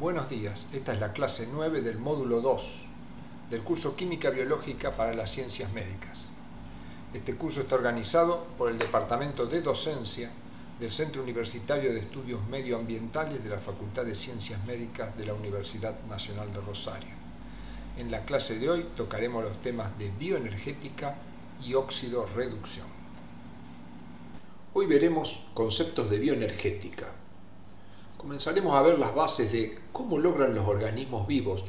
Buenos días, esta es la clase 9 del módulo 2 del curso Química Biológica para las Ciencias Médicas. Este curso está organizado por el Departamento de Docencia del Centro Universitario de Estudios Medioambientales de la Facultad de Ciencias Médicas de la Universidad Nacional de Rosario. En la clase de hoy tocaremos los temas de bioenergética y óxido reducción. Hoy veremos conceptos de bioenergética. Comenzaremos a ver las bases de cómo logran los organismos vivos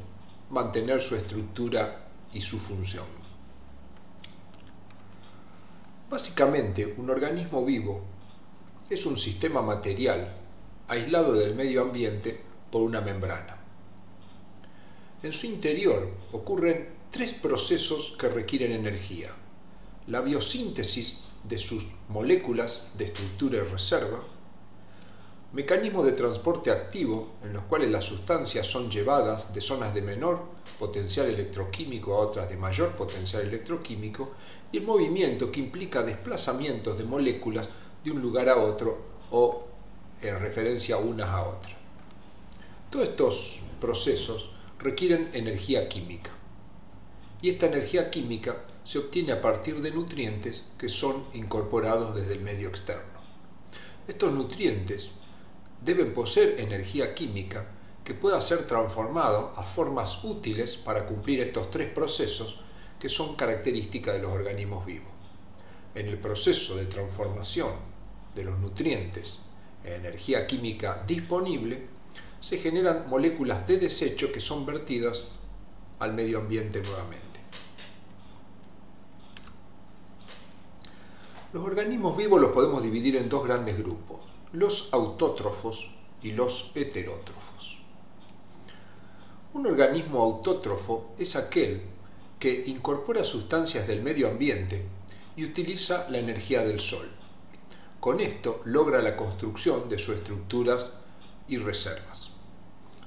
mantener su estructura y su función. Básicamente, un organismo vivo es un sistema material aislado del medio ambiente por una membrana. En su interior ocurren tres procesos que requieren energía: la biosíntesis de sus moléculas de estructura y reserva, mecanismos de transporte activo en los cuales las sustancias son llevadas de zonas de menor potencial electroquímico a otras de mayor potencial electroquímico, y el movimiento que implica desplazamientos de moléculas de un lugar a otro o en referencia unas a otras. Todos estos procesos requieren energía química, y esta energía química se obtiene a partir de nutrientes que son incorporados desde el medio externo. Estos nutrientes deben poseer energía química que pueda ser transformada a formas útiles para cumplir estos tres procesos que son características de los organismos vivos. En el proceso de transformación de los nutrientes en energía química disponible, se generan moléculas de desecho que son vertidas al medio ambiente nuevamente. Los organismos vivos los podemos dividir en dos grandes grupos: los autótrofos y los heterótrofos. Un organismo autótrofo es aquel que incorpora sustancias del medio ambiente y utiliza la energía del sol. Con esto logra la construcción de sus estructuras y reservas.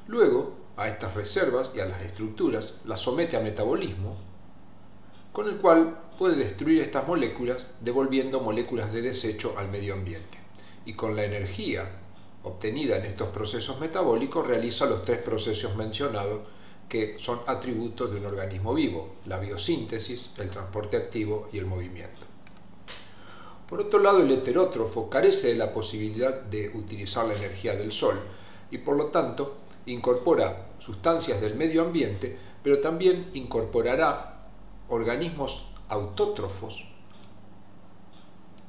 Luego, a estas reservas y a las estructuras las somete a metabolismo, con el cual puede destruir estas moléculas, devolviendo moléculas de desecho al medio ambiente. Y con la energía obtenida en estos procesos metabólicos realiza los tres procesos mencionados, que son atributos de un organismo vivo: la biosíntesis, el transporte activo y el movimiento. Por otro lado, el heterótrofo carece de la posibilidad de utilizar la energía del sol y por lo tanto incorpora sustancias del medio ambiente, pero también incorporará organismos autótrofos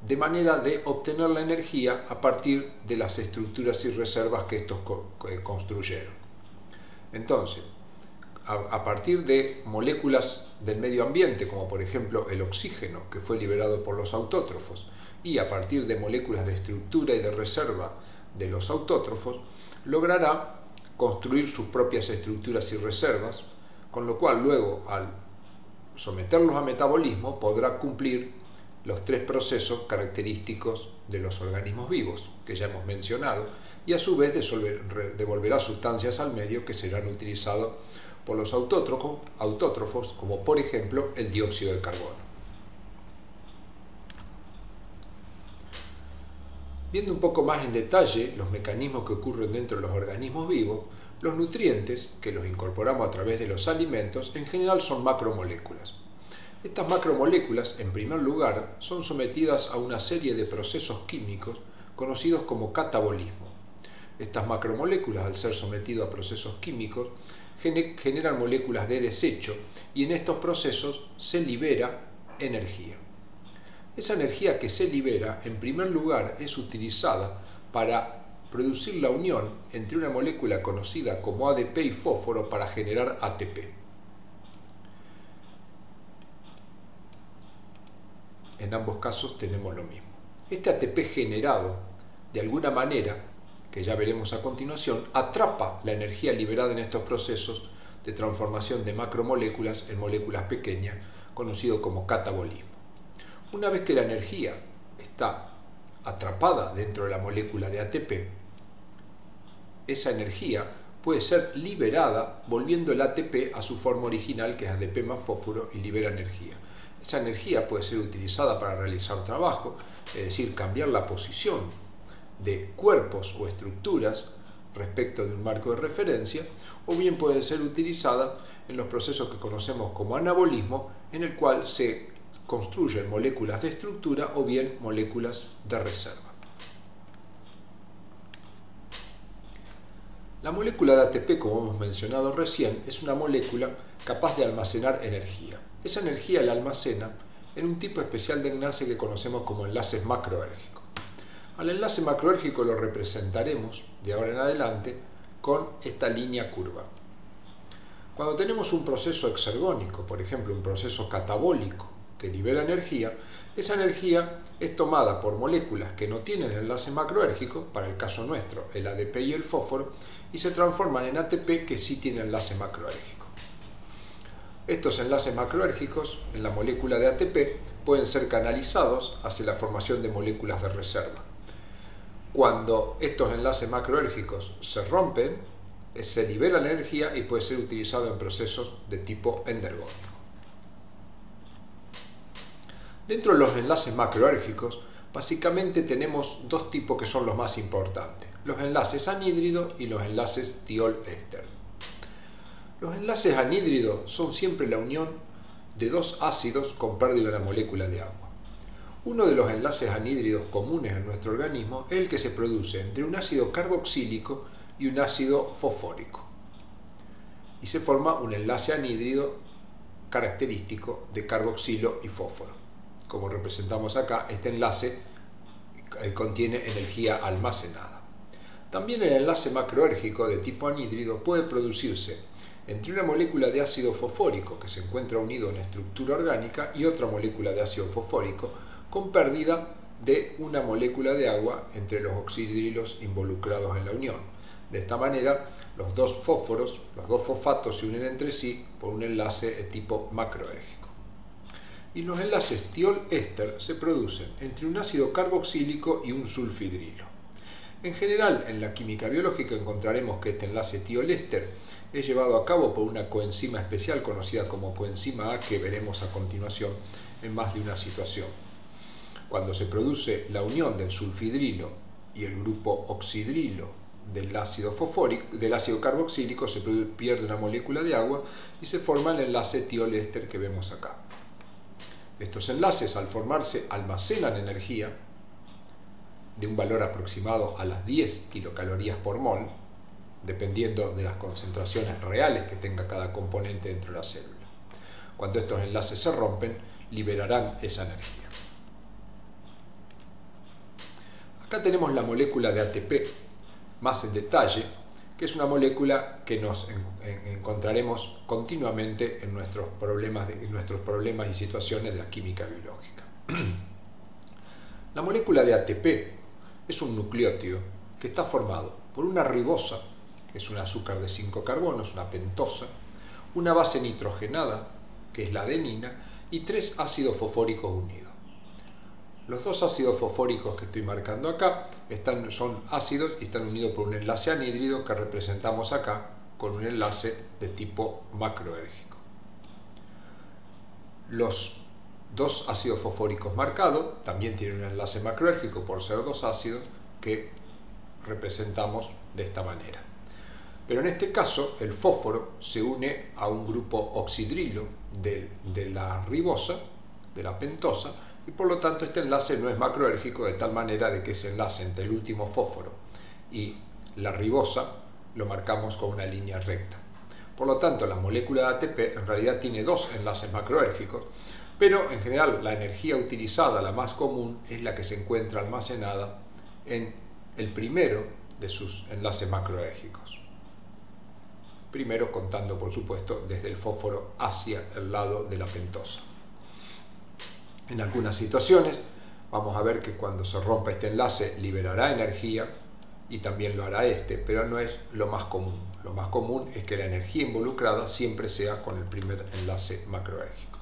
de manera de obtener la energía a partir de las estructuras y reservas que estos construyeron. Entonces, a partir de moléculas del medio ambiente, como por ejemplo el oxígeno, que fue liberado por los autótrofos, y a partir de moléculas de estructura y de reserva de los autótrofos, logrará construir sus propias estructuras y reservas, con lo cual luego, al someterlos a metabolismo, podrá cumplir los tres procesos característicos de los organismos vivos que ya hemos mencionado, y a su vez devolverá sustancias al medio que serán utilizadas por los autótrofos, como por ejemplo el dióxido de carbono. Viendo un poco más en detalle los mecanismos que ocurren dentro de los organismos vivos, los nutrientes, que los incorporamos a través de los alimentos, en general son macromoléculas. Estas macromoléculas, en primer lugar, son sometidas a una serie de procesos químicos conocidos como catabolismo. Estas macromoléculas, al ser sometidas a procesos químicos, generan moléculas de desecho, y en estos procesos se libera energía. Esa energía que se libera, en primer lugar, es utilizada para producir la unión entre una molécula conocida como ADP y fósforo para generar ATP. En ambos casos tenemos lo mismo. Este ATP generado, de alguna manera, que ya veremos a continuación, atrapa la energía liberada en estos procesos de transformación de macromoléculas en moléculas pequeñas, conocido como catabolismo. Una vez que la energía está atrapada dentro de la molécula de ATP, esa energía puede ser liberada volviendo el ATP a su forma original, que es ADP más fósforo, y libera energía. Esa energía puede ser utilizada para realizar trabajo, es decir, cambiar la posición de cuerpos o estructuras, respecto de un marco de referencia, o bien pueden ser utilizadas en los procesos que conocemos como anabolismo, en el cual se construyen moléculas de estructura o bien moléculas de reserva. La molécula de ATP, como hemos mencionado recién, es una molécula capaz de almacenar energía. Esa energía la almacena en un tipo especial de enlace que conocemos como enlaces macroérgicos. Al enlace macroérgico lo representaremos de ahora en adelante con esta línea curva. Cuando tenemos un proceso exergónico, por ejemplo un proceso catabólico que libera energía, esa energía es tomada por moléculas que no tienen enlace macroérgico, para el caso nuestro el ADP y el fósforo, y se transforman en ATP que sí tiene enlace macroérgico. Estos enlaces macroérgicos en la molécula de ATP pueden ser canalizados hacia la formación de moléculas de reserva. Cuando estos enlaces macroérgicos se rompen, se libera la energía y puede ser utilizado en procesos de tipo endergónico. Dentro de los enlaces macroérgicos, básicamente tenemos dos tipos que son los más importantes: los enlaces anhídrido y los enlaces tiol-éster. Los enlaces anhídridos son siempre la unión de dos ácidos con pérdida de la molécula de agua. Uno de los enlaces anhídridos comunes en nuestro organismo es el que se produce entre un ácido carboxílico y un ácido fosfórico. Y se forma un enlace anhídrido característico de carboxilo y fósforo. Como representamos acá, este enlace contiene energía almacenada. También el enlace macroérgico de tipo anhídrido puede producirse entre una molécula de ácido fosfórico que se encuentra unido en estructura orgánica y otra molécula de ácido fosfórico con pérdida de una molécula de agua entre los oxidrilos involucrados en la unión. De esta manera, los dos fósforos, los dos fosfatos se unen entre sí por un enlace de tipo macroérgico. Y los enlaces tiol-éster se producen entre un ácido carboxílico y un sulfidrilo. En general, en la química biológica encontraremos que este enlace tiol-éster es llevado a cabo por una coenzima especial conocida como coenzima A, que veremos a continuación en más de una situación. Cuando se produce la unión del sulfidrilo y el grupo oxidrilo del ácido carboxílico, se pierde una molécula de agua y se forma el enlace tiol-éster que vemos acá. Estos enlaces, al formarse, almacenan energía de un valor aproximado a las 10 kilocalorías por mol, dependiendo de las concentraciones reales que tenga cada componente dentro de la célula. Cuando estos enlaces se rompen, liberarán esa energía. Acá tenemos la molécula de ATP más en detalle, que es una molécula que nos encontraremos continuamente en nuestros problemas y situaciones de la química biológica. La molécula de ATP es un nucleótido que está formado por una ribosa, que es un azúcar de 5 carbonos, una pentosa, una base nitrogenada, que es la adenina, y 3 ácidos fosfóricos unidos. Los dos ácidos fosfóricos que estoy marcando acá son ácidos y están unidos por un enlace anhídrido que representamos acá con un enlace de tipo macroérgico. Los dos ácidos fosfóricos marcados también tienen un enlace macroérgico por ser dos ácidos que representamos de esta manera. Pero en este caso el fósforo se une a un grupo oxidrilo de la ribosa, de la pentosa, y por lo tanto este enlace no es macroérgico, de tal manera de que ese enlace entre el último fósforo y la ribosa lo marcamos con una línea recta. Por lo tanto, la molécula de ATP en realidad tiene dos enlaces macroérgicos, pero en general la energía utilizada, la más común, es la que se encuentra almacenada en el primero de sus enlaces macroérgicos. Primero contando, por supuesto, desde el fósforo hacia el lado de la pentosa. En algunas situaciones vamos a ver que cuando se rompa este enlace liberará energía y también lo hará este, pero no es lo más común. Lo más común es que la energía involucrada siempre sea con el primer enlace macroérgico.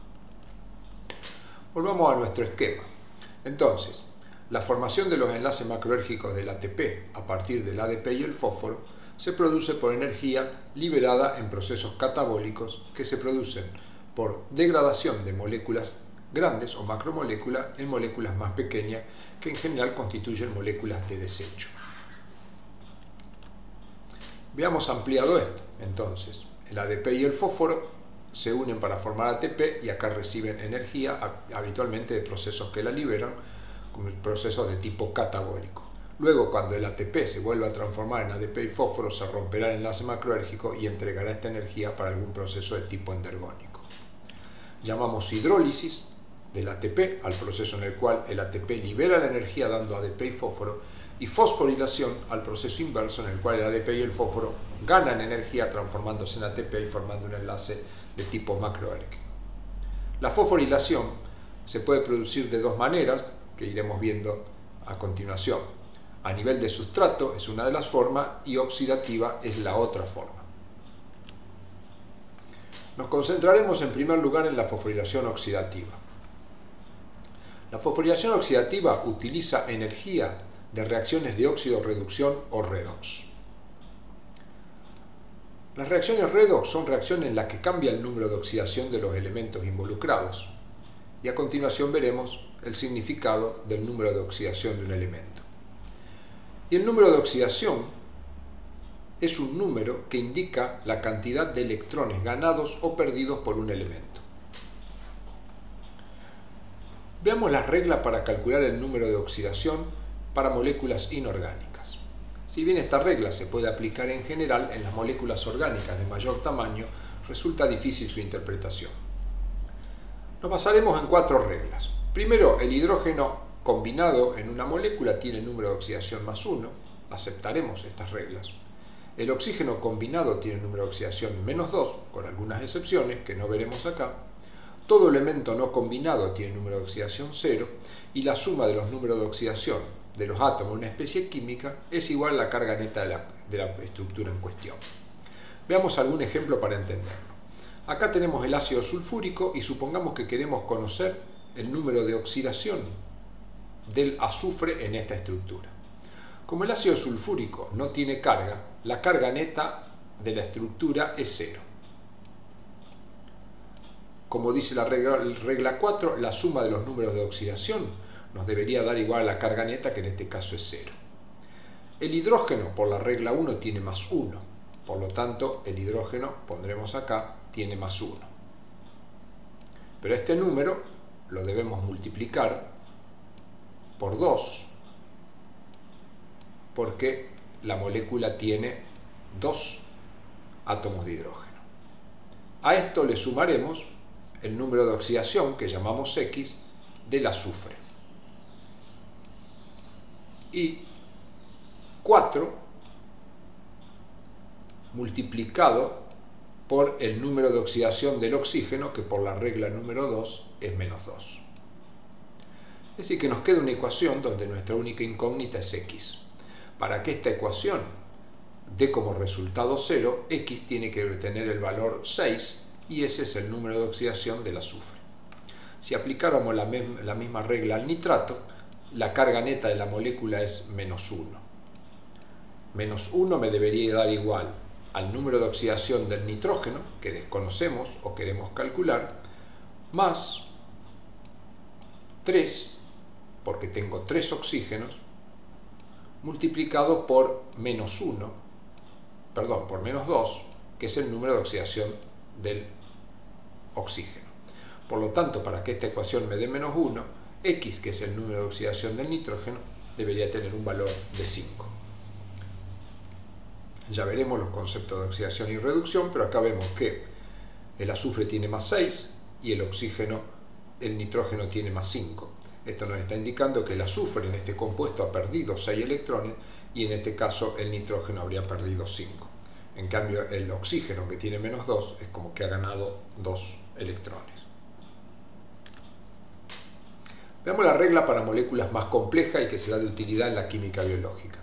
Volvamos a nuestro esquema. Entonces, la formación de los enlaces macroérgicos del ATP a partir del ADP y el fósforo se produce por energía liberada en procesos catabólicos que se producen por degradación de moléculas grandes o macromoléculas en moléculas más pequeñas que en general constituyen moléculas de desecho. Veamos ampliado esto. Entonces, el ADP y el fósforo se unen para formar ATP y acá reciben energía habitualmente de procesos que la liberan, como procesos de tipo catabólico. Luego, cuando el ATP se vuelva a transformar en ADP y fósforo, se romperá el enlace macroérgico y entregará esta energía para algún proceso de tipo endergónico. Llamamos hidrólisis del ATP al proceso en el cual el ATP libera la energía dando ADP y fósforo, y fosforilación al proceso inverso en el cual el ADP y el fósforo ganan energía transformándose en ATP y formando un enlace de tipo macroérgico. La fosforilación se puede producir de dos maneras que iremos viendo a continuación. A nivel de sustrato es una de las formas y oxidativa es la otra forma. Nos concentraremos en primer lugar en la fosforilación oxidativa. La fosforilación oxidativa utiliza energía de reacciones de óxido-reducción o redox. Las reacciones redox son reacciones en las que cambia el número de oxidación de los elementos involucrados, y a continuación veremos el significado del número de oxidación de un elemento. Y el número de oxidación es un número que indica la cantidad de electrones ganados o perdidos por un elemento. Veamos las reglas para calcular el número de oxidación para moléculas inorgánicas. Si bien esta regla se puede aplicar en general en las moléculas orgánicas de mayor tamaño, resulta difícil su interpretación. Nos basaremos en 4 reglas. Primero, el hidrógeno combinado en una molécula tiene número de oxidación más 1, aceptaremos estas reglas. El oxígeno combinado tiene número de oxidación menos 2, con algunas excepciones que no veremos acá. Todo elemento no combinado tiene número de oxidación 0 y la suma de los números de oxidación de los átomos de una especie química es igual a la carga neta de la estructura en cuestión. Veamos algún ejemplo para entenderlo. Acá tenemos el ácido sulfúrico y supongamos que queremos conocer el número de oxidación del azufre en esta estructura. Como el ácido sulfúrico no tiene carga, la carga neta de la estructura es 0. Como dice la regla 4, la suma de los números de oxidación nos debería dar igual a la carga neta, que en este caso es 0. El hidrógeno, por la regla 1, tiene más 1. Por lo tanto, el hidrógeno, pondremos acá, tiene más 1. Pero este número lo debemos multiplicar por 2, porque la molécula tiene 2 átomos de hidrógeno. A esto le sumaremos el número de oxidación, que llamamos X, del azufre. Y 4 multiplicado por el número de oxidación del oxígeno, que por la regla número 2 es menos 2. Es decir, que nos queda una ecuación donde nuestra única incógnita es X. Para que esta ecuación dé como resultado 0, X tiene que tener el valor 6 y ese es el número de oxidación del azufre. Si aplicáramos la misma regla al nitrato, la carga neta de la molécula es menos 1. Menos 1 me debería dar igual al número de oxidación del nitrógeno, que desconocemos o queremos calcular, más 3, porque tengo 3 oxígenos, multiplicado por menos 2, que es el número de oxidación del oxígeno. Por lo tanto, para que esta ecuación me dé menos 1, X, que es el número de oxidación del nitrógeno, debería tener un valor de 5. Ya veremos los conceptos de oxidación y reducción, pero acá vemos que el azufre tiene más 6 y el nitrógeno tiene más 5. Esto nos está indicando que el azufre en este compuesto ha perdido 6 electrones y en este caso el nitrógeno habría perdido 5. En cambio, el oxígeno, que tiene menos 2, es como que ha ganado 2 electrones. Veamos la regla para moléculas más complejas y que será de utilidad en la química biológica.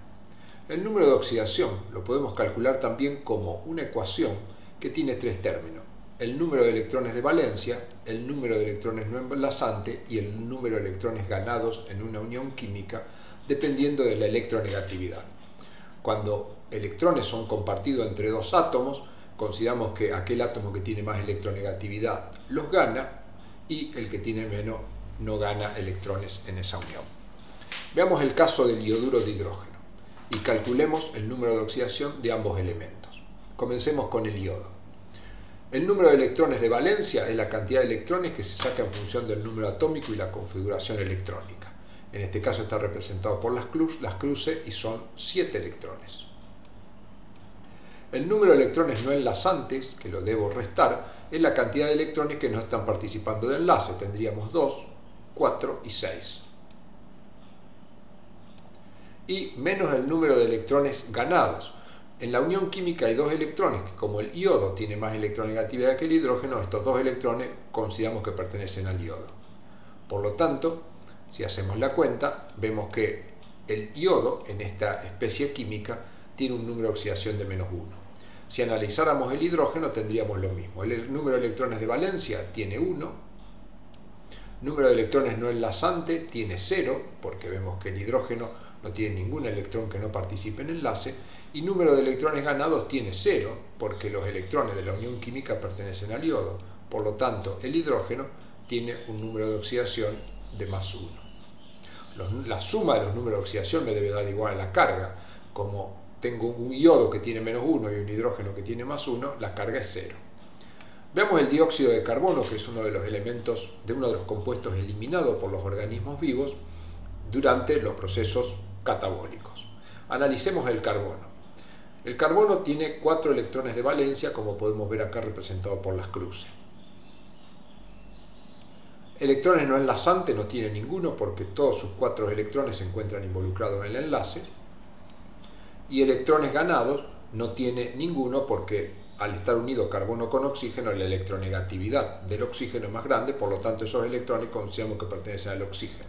El número de oxidación lo podemos calcular también como una ecuación que tiene 3 términos: el número de electrones de valencia, el número de electrones no enlazante y el número de electrones ganados en una unión química, dependiendo de la electronegatividad. Cuando electrones son compartidos entre 2 átomos, consideramos que aquel átomo que tiene más electronegatividad los gana y el que tiene menos no gana electrones en esa unión. Veamos el caso del iodouro de hidrógeno y calculemos el número de oxidación de ambos elementos. Comencemos con el iodo. El número de electrones de valencia es la cantidad de electrones que se saca en función del número atómico y la configuración electrónica. En este caso está representado por las cruces y son 7 electrones. El número de electrones no enlazantes, que lo debo restar, es la cantidad de electrones que no están participando de enlace. Tendríamos 2, 4 y 6. Y menos el número de electrones ganados. En la unión química hay 2 electrones que, como el iodo tiene más electronegatividad que el hidrógeno, estos 2 electrones consideramos que pertenecen al iodo. Por lo tanto, si hacemos la cuenta, vemos que el iodo en esta especie química tiene un número de oxidación de menos 1. Si analizáramos el hidrógeno tendríamos lo mismo. El número de electrones de valencia tiene 1. Número de electrones no enlazante tiene 0, porque vemos que el hidrógeno no tiene ningún electrón que no participe en enlace. Y número de electrones ganados tiene 0, porque los electrones de la unión química pertenecen al iodo. Por lo tanto, el hidrógeno tiene un número de oxidación de más 1. La suma de los números de oxidación me debe dar igual a la carga. Como tengo un iodo que tiene menos 1 y un hidrógeno que tiene más 1, la carga es 0. Veamos el dióxido de carbono, que es uno de los elementos, de uno de los compuestos eliminados por los organismos vivos durante los procesos catabólicos. Analicemos el carbono. El carbono tiene 4 electrones de valencia, como podemos ver acá representado por las cruces. Electrones no enlazantes no tiene ninguno porque todos sus 4 electrones se encuentran involucrados en el enlace. Y electrones ganados no tiene ninguno porque al estar unido carbono con oxígeno la electronegatividad del oxígeno es más grande, por lo tanto esos electrones consideramos que pertenecen al oxígeno.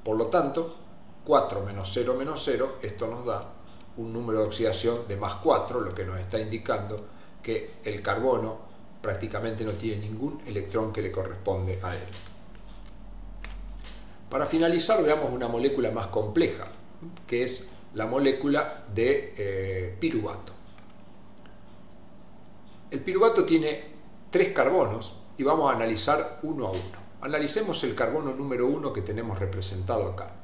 Por lo tanto, 4 menos 0 menos 0, esto nos da un número de oxidación de más 4, lo que nos está indicando que el carbono prácticamente no tiene ningún electrón que le corresponde a él. Para finalizar, veamos una molécula más compleja, que es la molécula de piruvato. El piruvato tiene 3 carbonos y vamos a analizar uno a uno. Analicemos el carbono número 1 que tenemos representado acá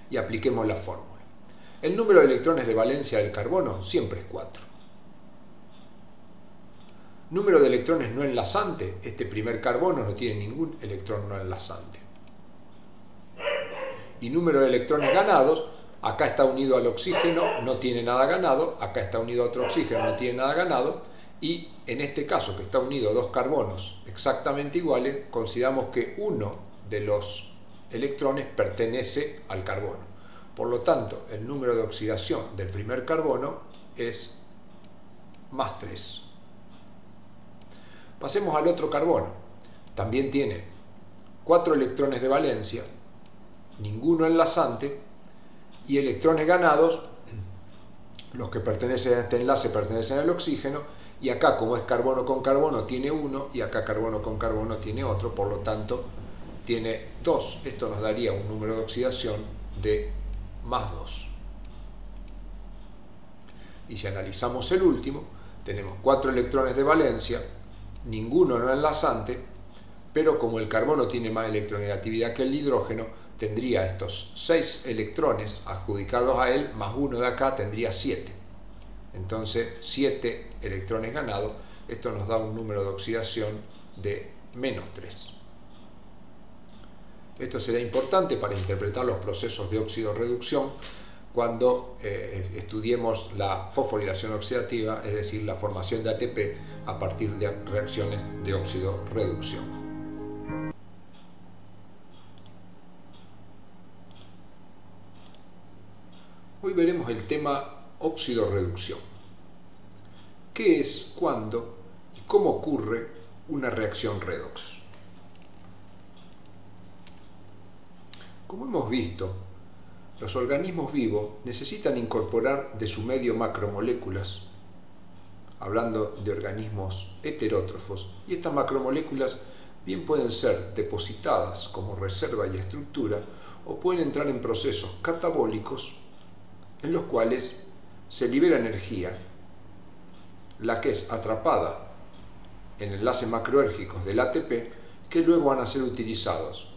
y apliquemos la fórmula. El número de electrones de valencia del carbono siempre es 4. Número de electrones no enlazantes, este primer carbono no tiene ningún electrón no enlazante. Y número de electrones ganados, acá está unido al oxígeno, no tiene nada ganado, acá está unido a otro oxígeno, no tiene nada ganado, y en este caso que está unido a 2 carbonos exactamente iguales, consideramos que uno de los electrones pertenece al carbono. Por lo tanto, el número de oxidación del primer carbono es más 3. Pasemos al otro carbono. También tiene 4 electrones de valencia, ninguno enlazante, y electrones ganados, los que pertenecen a este enlace pertenecen al oxígeno, y acá como es carbono con carbono tiene 1, y acá carbono con carbono tiene otro, por lo tanto tiene 2. Esto nos daría un número de oxidación de más 2. Y si analizamos el último, tenemos 4 electrones de valencia, ninguno no enlazante, pero como el carbono tiene más electronegatividad que el hidrógeno, tendría estos 6 electrones adjudicados a él, más 1 de acá tendría 7. Entonces 7 electrones ganados, esto nos da un número de oxidación de menos 3. Esto será importante para interpretar los procesos de óxido-reducción cuando estudiemos la fosforilación oxidativa, es decir, la formación de ATP a partir de reacciones de óxido-reducción. Hoy veremos el tema óxido-reducción. ¿Qué es, cuándo y cómo ocurre una reacción redox? Como hemos visto, los organismos vivos necesitan incorporar de su medio macromoléculas, hablando de organismos heterótrofos, y estas macromoléculas bien pueden ser depositadas como reserva y estructura o pueden entrar en procesos catabólicos en los cuales se libera energía, la que es atrapada en enlaces macroérgicos del ATP, que luego van a ser utilizados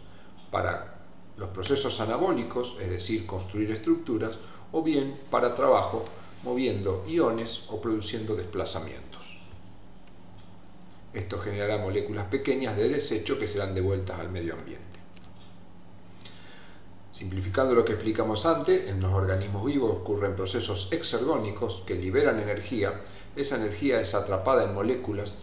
para los procesos anabólicos, es decir, construir estructuras, o bien para trabajo moviendo iones o produciendo desplazamientos. Esto generará moléculas pequeñas de desecho que serán devueltas al medio ambiente. Simplificando lo que explicamos antes, en los organismos vivos ocurren procesos exergónicos que liberan energía. Esa energía es atrapada en moléculas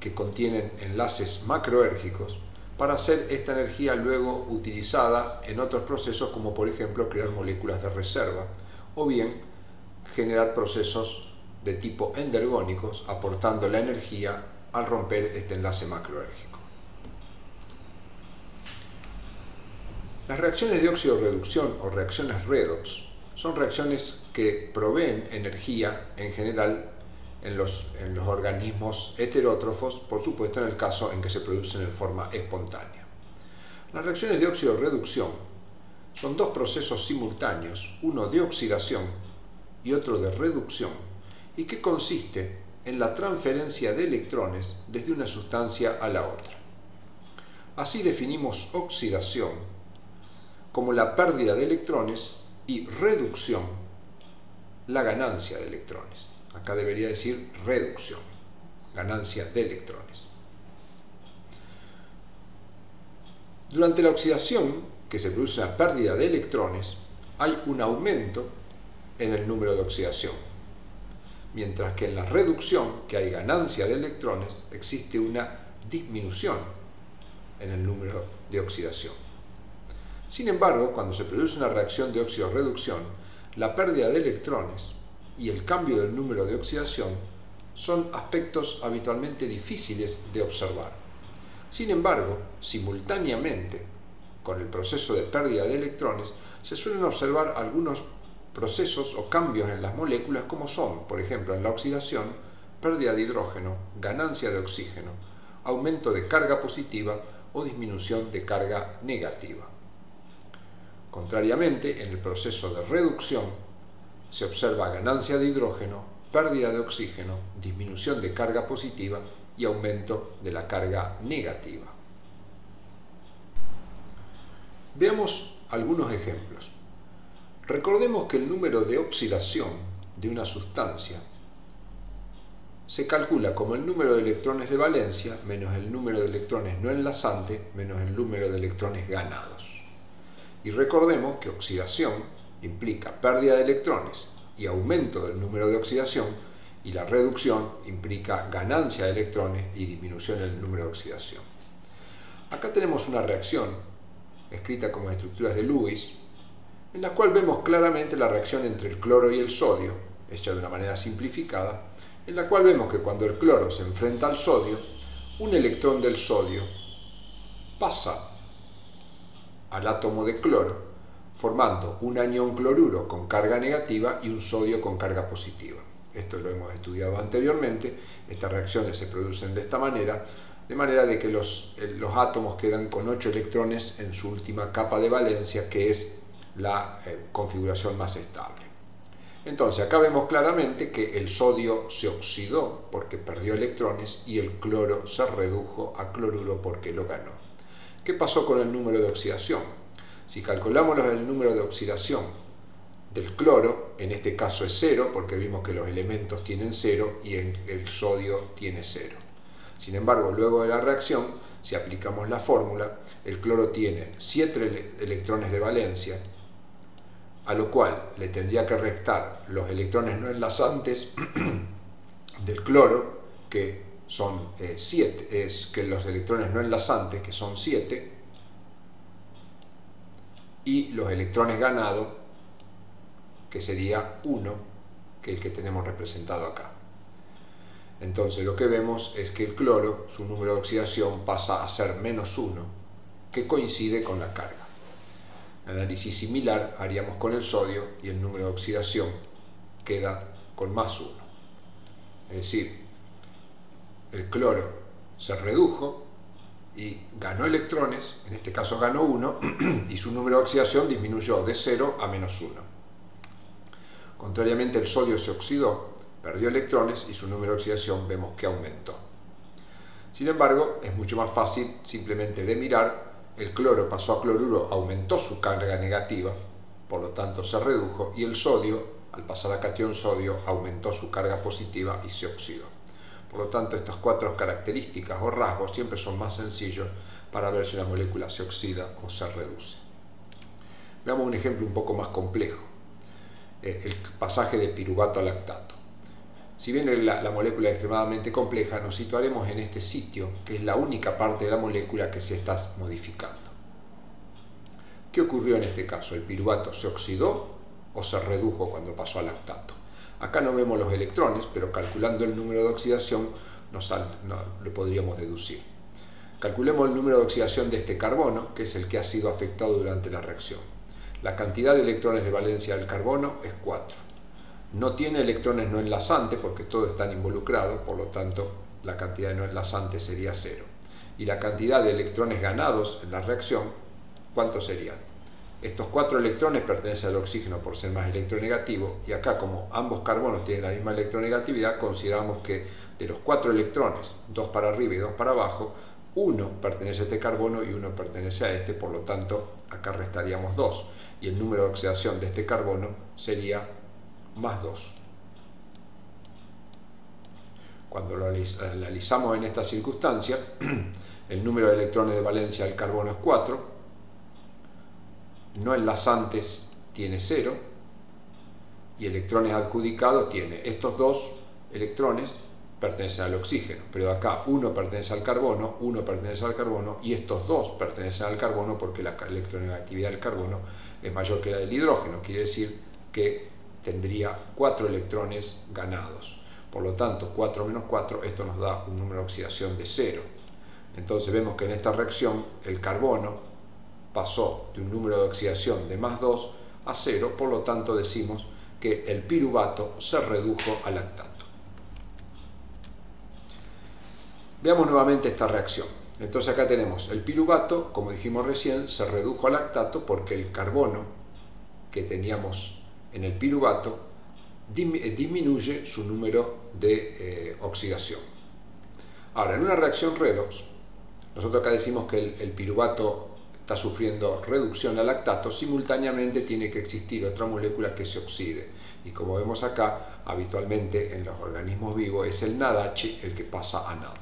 que contienen enlaces macroérgicos para hacer esta energía luego utilizada en otros procesos, como por ejemplo crear moléculas de reserva o bien generar procesos de tipo endergónicos aportando la energía al romper este enlace macroérgico. Las reacciones de óxido-reducción o reacciones redox son reacciones que proveen energía en general en los organismos heterótrofos, por supuesto en el caso en que se producen en forma espontánea. Las reacciones de óxido-reducción son dos procesos simultáneos, uno de oxidación y otro de reducción, y que consiste en la transferencia de electrones desde una sustancia a la otra. Así definimos oxidación como la pérdida de electrones y reducción, la ganancia de electrones. Acá debería decir reducción, ganancia de electrones. Durante la oxidación, que se produce una pérdida de electrones, hay un aumento en el número de oxidación, mientras que en la reducción, que hay ganancia de electrones, existe una disminución en el número de oxidación. Sin embargo, cuando se produce una reacción de óxido-reducción, la pérdida de electrones y el cambio del número de oxidación son aspectos habitualmente difíciles de observar. Sin embargo, simultáneamente con el proceso de pérdida de electrones, se suelen observar algunos procesos o cambios en las moléculas como son, por ejemplo, en la oxidación, pérdida de hidrógeno, ganancia de oxígeno, aumento de carga positiva o disminución de carga negativa. Contrariamente, en el proceso de reducción se observa ganancia de hidrógeno, pérdida de oxígeno, disminución de carga positiva y aumento de la carga negativa. Veamos algunos ejemplos. Recordemos que el número de oxidación de una sustancia se calcula como el número de electrones de valencia menos el número de electrones no enlazantes menos el número de electrones ganados. Y recordemos que oxidación implica pérdida de electrones y aumento del número de oxidación, y la reducción implica ganancia de electrones y disminución en el número de oxidación. Acá tenemos una reacción escrita como estructuras de Lewis, en la cual vemos claramente la reacción entre el cloro y el sodio, hecha de una manera simplificada, en la cual vemos que cuando el cloro se enfrenta al sodio, un electrón del sodio pasa al átomo de cloro, formando un anión cloruro con carga negativa y un sodio con carga positiva. Esto lo hemos estudiado anteriormente. Estas reacciones se producen de esta manera, de manera de que los átomos quedan con 8 electrones en su última capa de valencia, que es la configuración más estable. Entonces, acá vemos claramente que el sodio se oxidó porque perdió electrones y el cloro se redujo a cloruro porque lo ganó. ¿Qué pasó con el número de oxidación? Si calculamos el número de oxidación del cloro, en este caso es 0, porque vimos que los elementos tienen 0 y el sodio tiene 0. Sin embargo, luego de la reacción, si aplicamos la fórmula, el cloro tiene 7 electrones de valencia, a lo cual le tendría que restar los electrones no enlazantes del cloro, que son 7, que los electrones no enlazantes, que son 7, y los electrones ganados, que sería 1, que es el que tenemos representado acá. Entonces lo que vemos es que el cloro, su número de oxidación pasa a ser -1, que coincide con la carga. Análisis similar haríamos con el sodio y el número de oxidación queda con +1. Es decir, el cloro se redujo y ganó electrones, en este caso ganó 1, y su número de oxidación disminuyó de 0 a -1. Contrariamente, el sodio se oxidó, perdió electrones y su número de oxidación vemos que aumentó. Sin embargo, es mucho más fácil simplemente de mirar. El cloro pasó a cloruro, aumentó su carga negativa, por lo tanto se redujo, y el sodio al pasar a catión sodio, aumentó su carga positiva y se oxidó. Por lo tanto, estas cuatro características o rasgos siempre son más sencillos para ver si una molécula se oxida o se reduce. Veamos un ejemplo un poco más complejo, el pasaje de piruvato a lactato. Si bien la molécula es extremadamente compleja, nos situaremos en este sitio, que es la única parte de la molécula que se está modificando. ¿Qué ocurrió en este caso? ¿El piruvato se oxidó o se redujo cuando pasó a lactato? Acá no vemos los electrones, pero calculando el número de oxidación lo podríamos deducir. Calculemos el número de oxidación de este carbono, que es el que ha sido afectado durante la reacción. La cantidad de electrones de valencia del carbono es 4. No tiene electrones no enlazantes porque todos están involucrados, por lo tanto la cantidad de no enlazantes sería 0. Y la cantidad de electrones ganados en la reacción, ¿cuántos serían? Estos 4 electrones pertenecen al oxígeno por ser más electronegativo, y acá como ambos carbonos tienen la misma electronegatividad, consideramos que de los 4 electrones, 2 para arriba y 2 para abajo, uno pertenece a este carbono y uno pertenece a este, por lo tanto acá restaríamos 2, y el número de oxidación de este carbono sería más 2. Cuando lo analizamos en esta circunstancia, el número de electrones de valencia del carbono es 4, no enlazantes tiene 0, y electrones adjudicados tiene estos 2 electrones pertenecen al oxígeno, pero acá uno pertenece al carbono, uno pertenece al carbono, y estos 2 pertenecen al carbono porque la electronegatividad del carbono es mayor que la del hidrógeno, quiere decir que tendría 4 electrones ganados. Por lo tanto, 4 menos 4, esto nos da un número de oxidación de 0. Entonces vemos que en esta reacción el carbono pasó de un número de oxidación de más 2 a 0, por lo tanto decimos que el piruvato se redujo a lactato. Veamos nuevamente esta reacción. Entonces acá tenemos el piruvato, como dijimos recién, se redujo a lactato porque el carbono que teníamos en el piruvato disminuye su número de oxidación. Ahora, en una reacción redox, nosotros acá decimos que el piruvato está sufriendo reducción a lactato, simultáneamente tiene que existir otra molécula que se oxide. Y como vemos acá, habitualmente en los organismos vivos es el NADH el que pasa a NAD.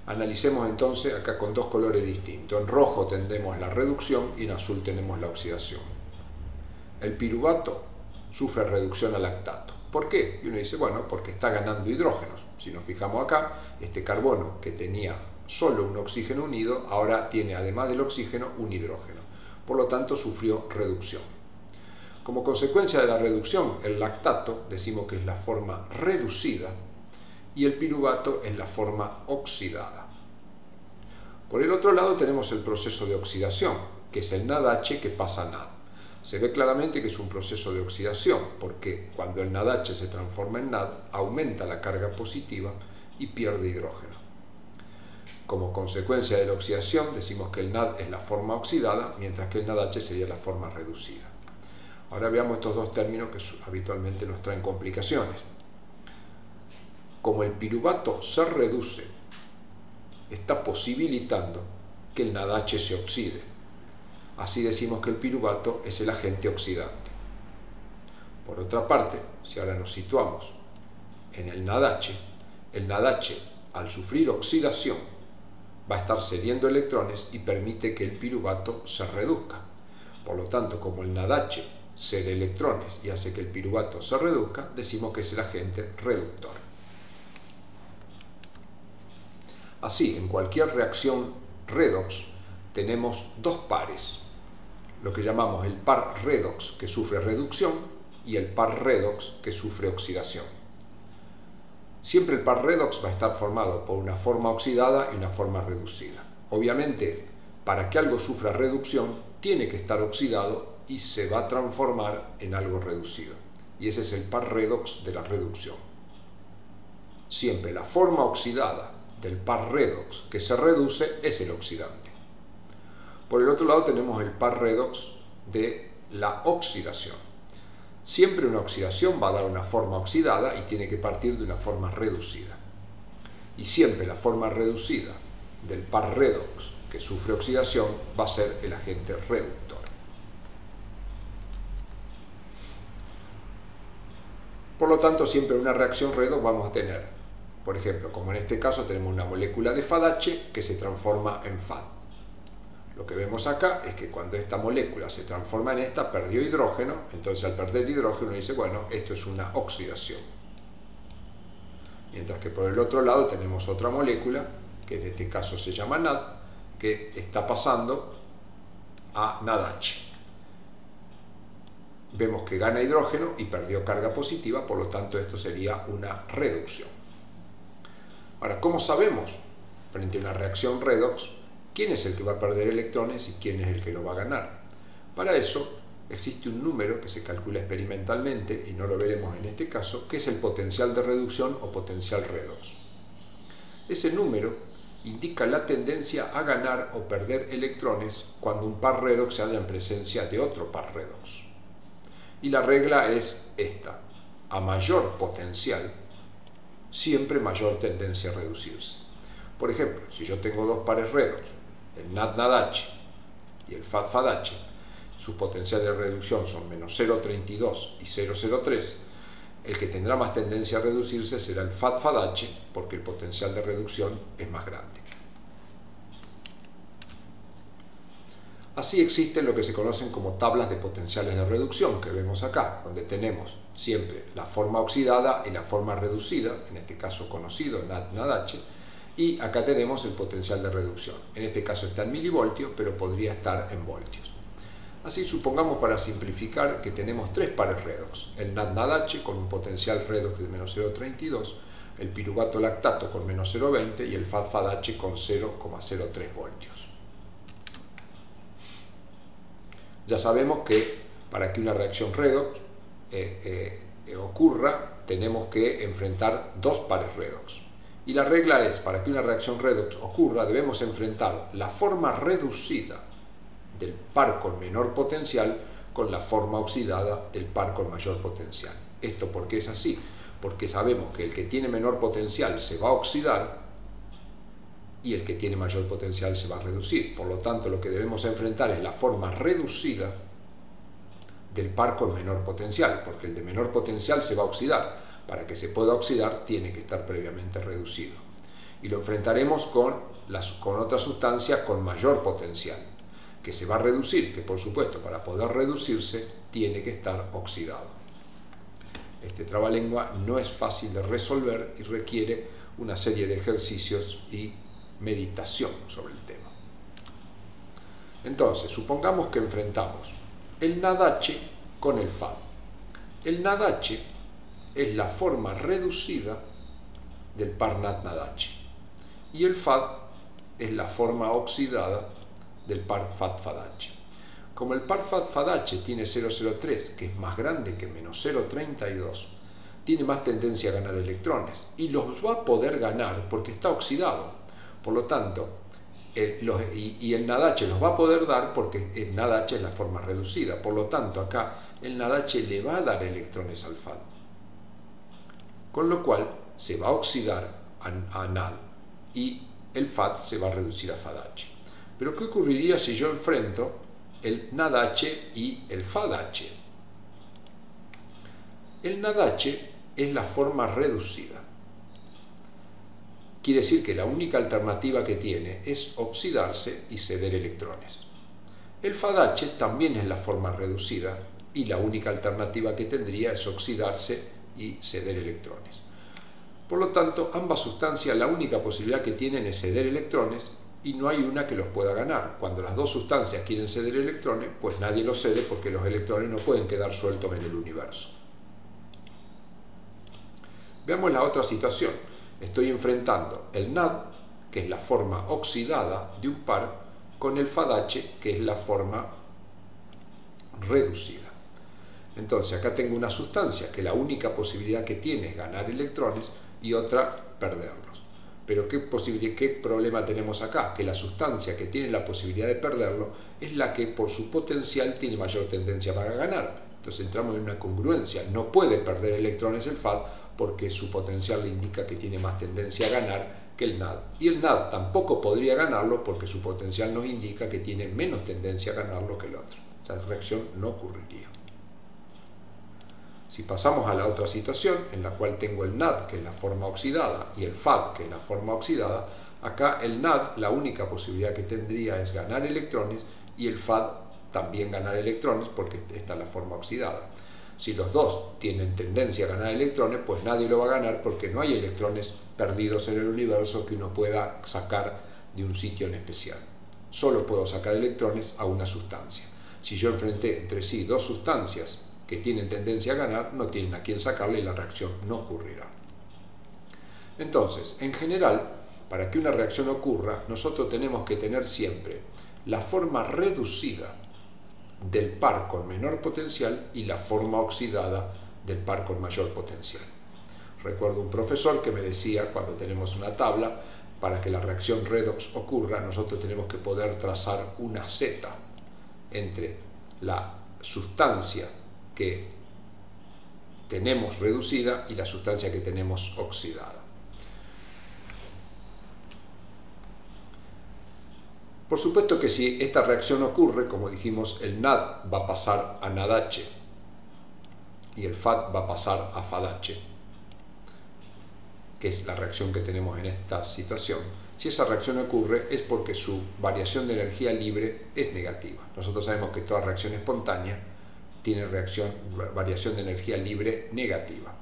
Analicemos entonces acá con 2 colores distintos. En rojo tendremos la reducción y en azul tenemos la oxidación. El piruvato sufre reducción a lactato. ¿Por qué? Y uno dice, bueno, porque está ganando hidrógenos. Si nos fijamos acá, este carbono que tenía solo un oxígeno unido, ahora tiene además del oxígeno un hidrógeno. Por lo tanto, sufrió reducción. Como consecuencia de la reducción, el lactato, decimos que es la forma reducida, y el piruvato es la forma oxidada. Por el otro lado tenemos el proceso de oxidación, que es el NADH que pasa a NAD. Se ve claramente que es un proceso de oxidación, porque cuando el NADH se transforma en NAD, aumenta la carga positiva y pierde hidrógeno. Como consecuencia de la oxidación, decimos que el NAD es la forma oxidada, mientras que el NADH sería la forma reducida. Ahora veamos estos 2 términos que habitualmente nos traen complicaciones. Como el piruvato se reduce, está posibilitando que el NADH se oxide. Así decimos que el piruvato es el agente oxidante. Por otra parte, si ahora nos situamos en el NADH al sufrir oxidación va a estar cediendo electrones y permite que el piruvato se reduzca. Por lo tanto, como el NADH cede electrones y hace que el piruvato se reduzca, decimos que es el agente reductor. Así, en cualquier reacción redox tenemos 2 pares, lo que llamamos el par redox que sufre reducción y el par redox que sufre oxidación. Siempre el par redox va a estar formado por una forma oxidada y una forma reducida. Obviamente, para que algo sufra reducción, tiene que estar oxidado y se va a transformar en algo reducido. Y ese es el par redox de la reducción. Siempre la forma oxidada del par redox que se reduce es el oxidante. Por el otro lado tenemos el par redox de la oxidación. Siempre una oxidación va a dar una forma oxidada y tiene que partir de una forma reducida. Y siempre la forma reducida del par redox que sufre oxidación va a ser el agente reductor. Por lo tanto, siempre en una reacción redox vamos a tener, por ejemplo, como en este caso tenemos una molécula de FADH que se transforma en FAD. Lo que vemos acá es que cuando esta molécula se transforma en esta, perdió hidrógeno, entonces al perder hidrógeno dice, bueno, esto es una oxidación. Mientras que por el otro lado tenemos otra molécula, que en este caso se llama NAD, que está pasando a NADH. Vemos que gana hidrógeno y perdió carga positiva, por lo tanto esto sería una reducción. Ahora, ¿cómo sabemos frente a una reacción redox quién es el que va a perder electrones y quién es el que lo va a ganar? Para eso existe un número que se calcula experimentalmente, y no lo veremos en este caso, que es el potencial de reducción o potencial redox. Ese número indica la tendencia a ganar o perder electrones cuando un par redox se halla en presencia de otro par redox. Y la regla es esta: a mayor potencial, siempre mayor tendencia a reducirse. Por ejemplo, si yo tengo dos pares redox, el NAD-NADH y el FAD-FADH, sus potenciales de reducción son menos 0,32 y 0,03, el que tendrá más tendencia a reducirse será el FAD-FADH, porque el potencial de reducción es más grande. Así existen lo que se conocen como tablas de potenciales de reducción, que vemos acá, donde tenemos siempre la forma oxidada y la forma reducida, en este caso conocido NAD-NADH, y acá tenemos el potencial de reducción. En este caso está en milivoltios, pero podría estar en voltios. Así, supongamos, para simplificar, que tenemos tres pares redox: el NAD-NADH con un potencial redox de menos 0,32, el piruvato lactato con menos 0,20 y el FAD-FADH con 0,03 voltios. Ya sabemos que para que una reacción redox ocurra, tenemos que enfrentar dos pares redox. Y la regla es, para que una reacción redox ocurra, debemos enfrentar la forma reducida del par con menor potencial con la forma oxidada del par con mayor potencial. ¿Esto por qué es así? Porque sabemos que el que tiene menor potencial se va a oxidar y el que tiene mayor potencial se va a reducir. Por lo tanto, lo que debemos enfrentar es la forma reducida del par con menor potencial, porque el de menor potencial se va a oxidar. Para que se pueda oxidar, tiene que estar previamente reducido. Y lo enfrentaremos con otras sustancias con mayor potencial, que se va a reducir, que por supuesto para poder reducirse tiene que estar oxidado. Este trabalengua no es fácil de resolver y requiere una serie de ejercicios y meditación sobre el tema. Entonces, supongamos que enfrentamos el NADH con el FAD. El NADH es la forma reducida del par NAD-NADH y el FAD es la forma oxidada del par FAD-FADH. Como el par FAD-FADH tiene 0,03, que es más grande que menos 0,32, tiene más tendencia a ganar electrones y los va a poder ganar porque está oxidado. Por lo tanto, el NADH los va a poder dar porque el NADH es la forma reducida. Por lo tanto, acá el NADH le va a dar electrones al FAD, con lo cual se va a oxidar a NAD y el FAD se va a reducir a FADH. Pero ¿qué ocurriría si yo enfrento el NADH y el FADH? El NADH es la forma reducida. Quiere decir que la única alternativa que tiene es oxidarse y ceder electrones. El FADH también es la forma reducida y la única alternativa que tendría es oxidarse y ceder electrones. Por lo tanto, ambas sustancias la única posibilidad que tienen es ceder electrones y no hay una que los pueda ganar. Cuando las dos sustancias quieren ceder electrones, pues nadie los cede porque los electrones no pueden quedar sueltos en el universo. Veamos la otra situación. Estoy enfrentando el NAD, que es la forma oxidada de un par, con el FADH, que es la forma reducida. Entonces acá tengo una sustancia que la única posibilidad que tiene es ganar electrones y otra perderlos. Pero ¿qué problema tenemos acá? Que la sustancia que tiene la posibilidad de perderlo es la que por su potencial tiene mayor tendencia para ganar. Entonces entramos en una congruencia. No puede perder electrones el FAD porque su potencial le indica que tiene más tendencia a ganar que el NAD. Y el NAD tampoco podría ganarlo porque su potencial nos indica que tiene menos tendencia a ganarlo que el otro. Esa reacción no ocurriría. Si pasamos a la otra situación, en la cual tengo el NAD, que es la forma oxidada, y el FAD, que es la forma oxidada, acá el NAD, la única posibilidad que tendría es ganar electrones, y el FAD también ganar electrones, porque está la forma oxidada. Si los dos tienen tendencia a ganar electrones, pues nadie lo va a ganar, porque no hay electrones perdidos en el universo que uno pueda sacar de un sitio en especial. Solo puedo sacar electrones a una sustancia. Si yo enfrenté entre sí dos sustancias que tienen tendencia a ganar, no tienen a quién sacarle y la reacción no ocurrirá. Entonces, en general, para que una reacción ocurra, nosotros tenemos que tener siempre la forma reducida del par con menor potencial y la forma oxidada del par con mayor potencial. Recuerdo un profesor que me decía, cuando tenemos una tabla, para que la reacción redox ocurra, nosotros tenemos que poder trazar una Z entre la sustancia que tenemos reducida y la sustancia que tenemos oxidada. Por supuesto que si esta reacción ocurre, como dijimos, el NAD va a pasar a NADH y el FAD va a pasar a FADH, que es la reacción que tenemos en esta situación. Si esa reacción ocurre es porque su variación de energía libre es negativa. Nosotros sabemos que toda reacción espontánea tiene variación de energía libre negativa.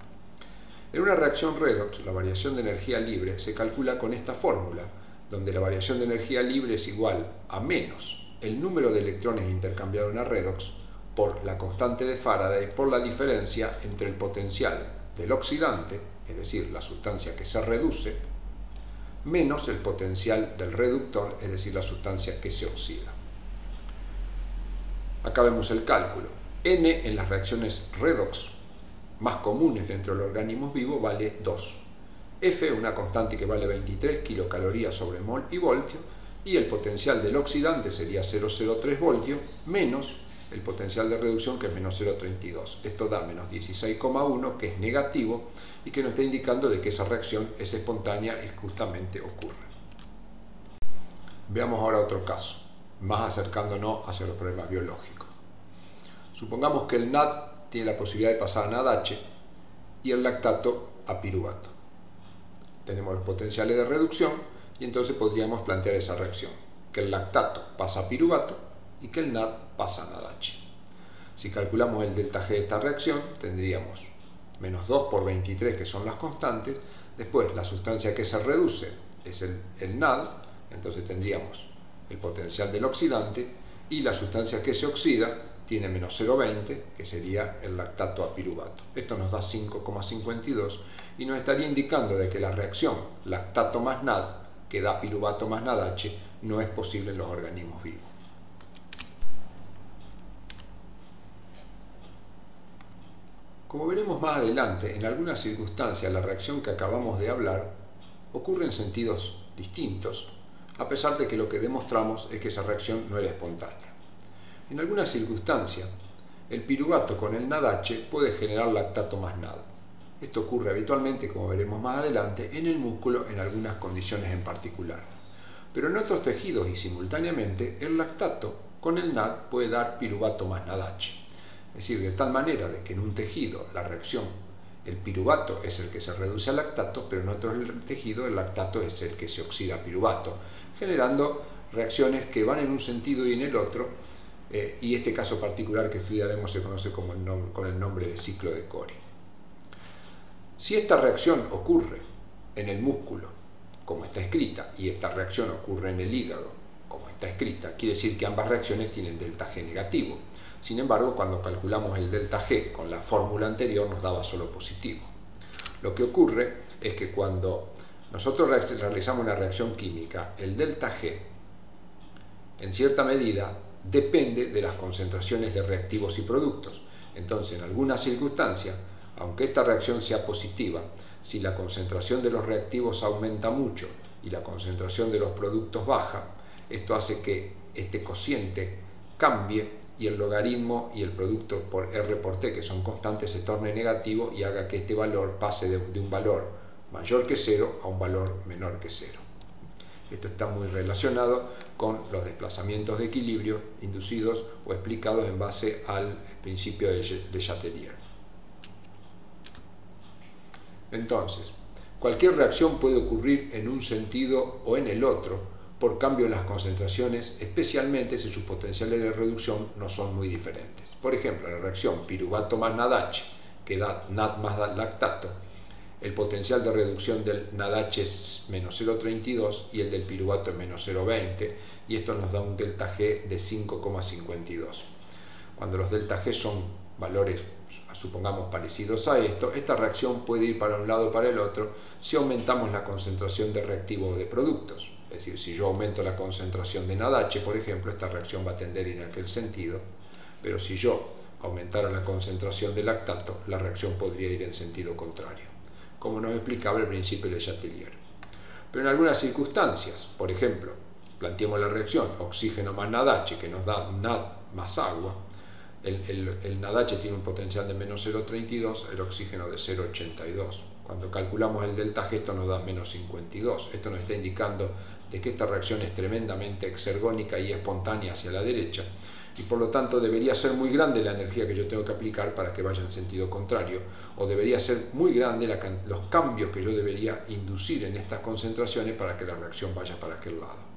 En una reacción redox, la variación de energía libre se calcula con esta fórmula, donde la variación de energía libre es igual a menos el número de electrones intercambiados en una redox por la constante de Faraday por la diferencia entre el potencial del oxidante, es decir, la sustancia que se reduce, menos el potencial del reductor, es decir, la sustancia que se oxida. Acá vemos el cálculo. N en las reacciones redox más comunes dentro de los organismos vivos vale 2. F, una constante que vale 23 kilocalorías sobre mol y voltio, y el potencial del oxidante sería 0,03 voltios, menos el potencial de reducción, que es menos 0,32. Esto da menos 16,1, que es negativo, y que nos está indicando de que esa reacción es espontánea y justamente ocurre. Veamos ahora otro caso, más acercándonos hacia los problemas biológicos. Supongamos que el NAD tiene la posibilidad de pasar a NADH y el lactato a piruvato. Tenemos los potenciales de reducción y entonces podríamos plantear esa reacción, que el lactato pasa a piruvato y que el NAD pasa a NADH. Si calculamos el delta G de esta reacción, tendríamos menos 2 por 23, que son las constantes. Después, la sustancia que se reduce es el NAD, entonces tendríamos el potencial del oxidante, y la sustancia que se oxida tiene menos 0,20, que sería el lactato a piruvato. Esto nos da 5,52 y nos estaría indicando de que la reacción lactato más NAD, que da piruvato más NADH, no es posible en los organismos vivos. Como veremos más adelante, en algunas circunstancias la reacción que acabamos de hablar ocurre en sentidos distintos, a pesar de que lo que demostramos es que esa reacción no era espontánea. En algunas circunstancias, el piruvato con el NADH puede generar lactato más NAD. Esto ocurre habitualmente, como veremos más adelante, en el músculo en algunas condiciones en particular. Pero en otros tejidos y simultáneamente, el lactato con el NAD puede dar piruvato más NADH. Es decir, de tal manera de que en un tejido la reacción, el piruvato es el que se reduce al lactato, pero en otro tejido el lactato es el que se oxida a piruvato, generando reacciones que van en un sentido y en el otro, y este caso particular que estudiaremos se conoce con el nombre de ciclo de Cori. Si esta reacción ocurre en el músculo, como está escrita, y esta reacción ocurre en el hígado, como está escrita, quiere decir que ambas reacciones tienen delta G negativo. Sin embargo, cuando calculamos el delta G con la fórmula anterior nos daba solo positivo. Lo que ocurre es que cuando nosotros realizamos una reacción química, el delta G, en cierta medida, depende de las concentraciones de reactivos y productos. Entonces, en algunas circunstancias, aunque esta reacción sea positiva, si la concentración de los reactivos aumenta mucho y la concentración de los productos baja, esto hace que este cociente cambie y el logaritmo y el producto por R por T, que son constantes, se torne negativo y haga que este valor pase de un valor mayor que 0 a un valor menor que 0. Esto está muy relacionado con los desplazamientos de equilibrio inducidos o explicados en base al principio de Chatelier. Entonces, cualquier reacción puede ocurrir en un sentido o en el otro por cambio en las concentraciones, especialmente si sus potenciales de reducción no son muy diferentes. Por ejemplo, la reacción piruvato más NADH, que da NAD más lactato, el potencial de reducción del NADH es menos 0,32 y el del piruvato es menos 0,20, y esto nos da un delta G de 5,52. Cuando los delta G son valores, supongamos, parecidos a esto, esta reacción puede ir para un lado o para el otro si aumentamos la concentración de reactivo o de productos. Es decir, si yo aumento la concentración de NADH, por ejemplo, esta reacción va a tender en aquel sentido, pero si yo aumentara la concentración de lactato, la reacción podría ir en sentido contrario, como nos explicaba el principio de Le Chatelier. Pero en algunas circunstancias, por ejemplo, planteemos la reacción oxígeno más NADH, que nos da NAD más agua. El NADH tiene un potencial de menos 0,32, el oxígeno de 0,82. Cuando calculamos el delta G, esto nos da menos 52. Esto nos está indicando de que esta reacción es tremendamente exergónica y espontánea hacia la derecha, y por lo tanto debería ser muy grande la energía que yo tengo que aplicar para que vaya en sentido contrario, o debería ser muy grande los cambios que yo debería inducir en estas concentraciones para que la reacción vaya para aquel lado.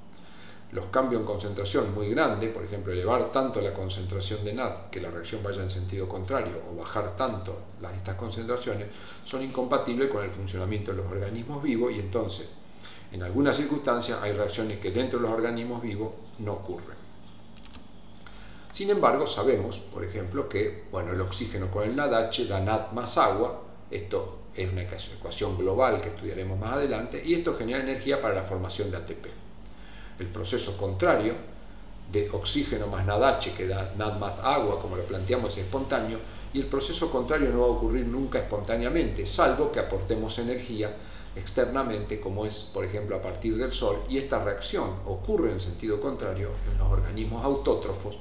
Los cambios en concentración muy grandes, por ejemplo, elevar tanto la concentración de NAD que la reacción vaya en sentido contrario, o bajar tanto estas concentraciones, son incompatibles con el funcionamiento de los organismos vivos, y entonces, en algunas circunstancias, hay reacciones que dentro de los organismos vivos no ocurren. Sin embargo, sabemos, por ejemplo, que el oxígeno con el NADH da NAD más agua. Esto es una ecuación global que estudiaremos más adelante, y esto genera energía para la formación de ATP. El proceso contrario de oxígeno más NADH, que da NAD más agua, como lo planteamos, es espontáneo, y el proceso contrario no va a ocurrir nunca espontáneamente, salvo que aportemos energía externamente, como es, por ejemplo, a partir del Sol, y esta reacción ocurre en sentido contrario en los organismos autótrofos,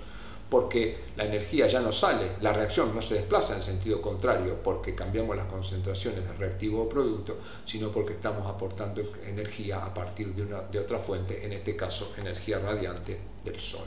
porque la energía ya no sale, la reacción no se desplaza en sentido contrario porque cambiamos las concentraciones de reactivo o producto, sino porque estamos aportando energía a partir de otra fuente, en este caso energía radiante del Sol.